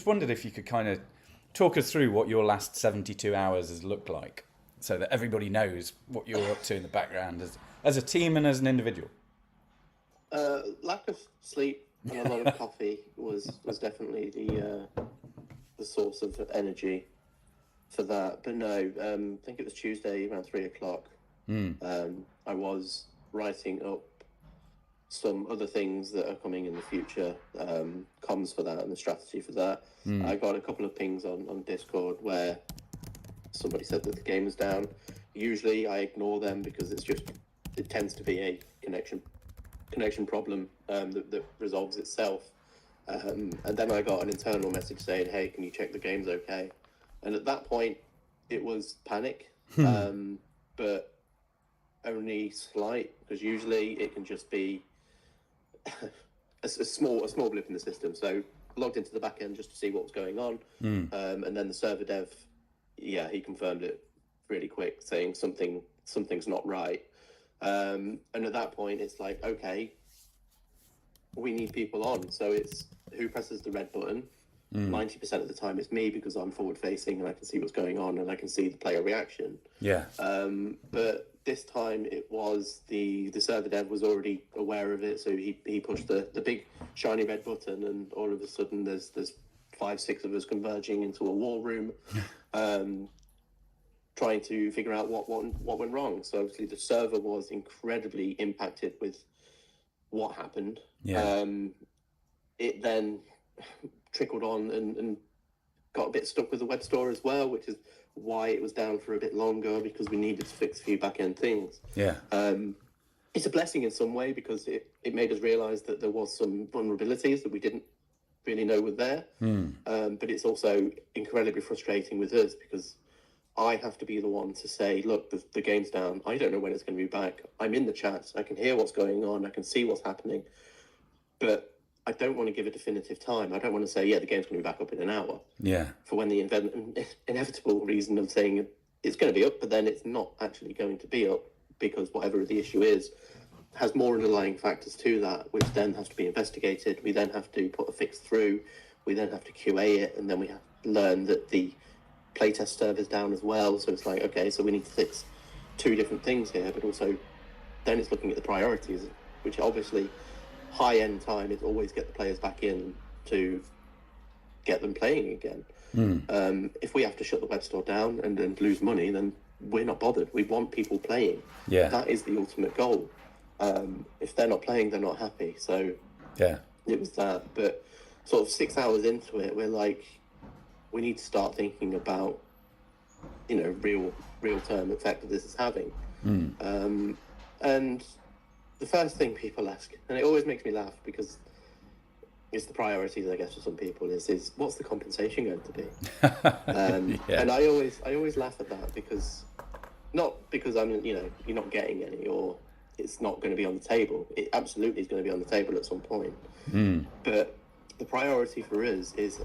just wondered if you could kind of talk us through what your last 72 hours has looked like, so that everybody knows what you're up to in the background as a team and as an individual. Lack of sleep and a lot of coffee was definitely the source of energy for that. But no, I think it was Tuesday around 3:00. I was writing up some other things that are coming in the future, comms for that and the strategy for that. I got a couple of pings on Discord where somebody said that the game was down. Usually I ignore them because it tends to be a connection problem that resolves itself. And then I got an internal message saying, hey, can you check the game's okay? And at that point, it was panic, but only slight, because usually it can just be a small blip in the system. So logged into the back end just to see what was going on, and then the server dev, he confirmed it really quick, saying something's not right. And at that point, it's like, okay, we need people on. So it's who presses the red button. 90% of the time it's me, because I'm forward facing and I can see what's going on and I can see the player reaction. But this time it was the server dev was already aware of it, so he pushed the big shiny red button, and all of a sudden there's 5-6 of us converging into a war room, trying to figure out what went wrong. So obviously the server was incredibly impacted with what happened. It then trickled on and got a bit stuck with the web store as well, which is why it was down for a bit longer, because we needed to fix a few back-end things. It's a blessing in some way, because it made us realize that there was some vulnerabilities that we didn't really know were there. But it's also incredibly frustrating with us, because I have to be the one to say, look, the game's down. I don't know when it's going to be back. I'm in the chat. I can hear what's going on. I can see what's happening. But I don't want to give a definitive time. I don't want to say, the game's going to be back up in an hour. For when the inevitable reason of saying it's going to be up, but then it's not actually going to be up, because whatever the issue is has more underlying factors to that, which then has to be investigated. We then have to put a fix through. We then have to QA it, and then we have to learn that the playtest server's down as well. So it's like, okay, so we need to fix 2 different things here, but also then it's looking at the priorities, which obviously high-end time is always get the players back in to get them playing again. If we have to shut the web store down and lose money, then we're not bothered. We want people playing. That is the ultimate goal. If they're not playing, they're not happy. So it was that. But sort of 6 hours into it, we're like, we need to start thinking about, real-term effect that this is having. And the first thing people ask, and it always makes me laugh, because it's the priorities, I guess, for some people, is what's the compensation going to be? And I always laugh at that, because not because you're not getting any, or it's not going to be on the table. It absolutely is going to be on the table at some point. But the priority for us is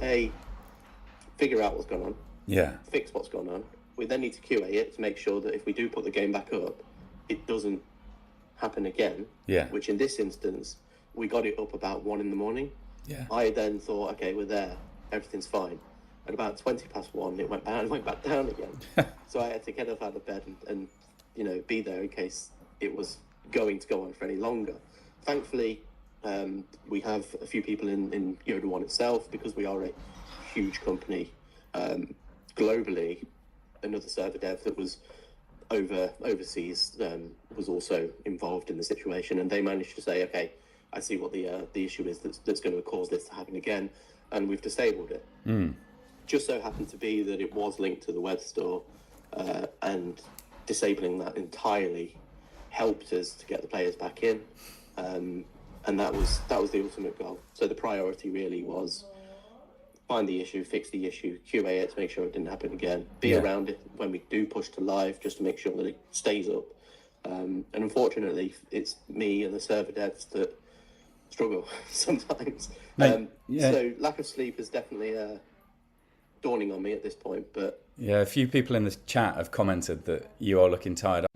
figure out what's gone on, fix what's gone on. We then need to QA it to make sure that if we do put the game back up, it doesn't happen again. Which in this instance, we got it up about 1 a.m. I then thought, okay, we're there, everything's fine. At about 1:20, it went back down again. So I had to get up out of bed and be there in case it was going to go on for any longer. Thankfully, we have a few people in Yoda One itself, because we are a huge company globally. Another server dev that was overseas was also involved in the situation, and they managed to say, okay, I see what the issue is that's going to cause this to happen again, and we've disabled it. Just so happened to be that it was linked to the web store, and disabling that entirely helped us to get the players back in, and that was the ultimate goal. So the priority really was find the issue, fix the issue, QA it to make sure it didn't happen again, be around it when we do push to live, just to make sure that it stays up. And unfortunately, it's me and the server devs that struggle sometimes. So lack of sleep is definitely dawning on me at this point. But a few people in the chat have commented that you are looking tired.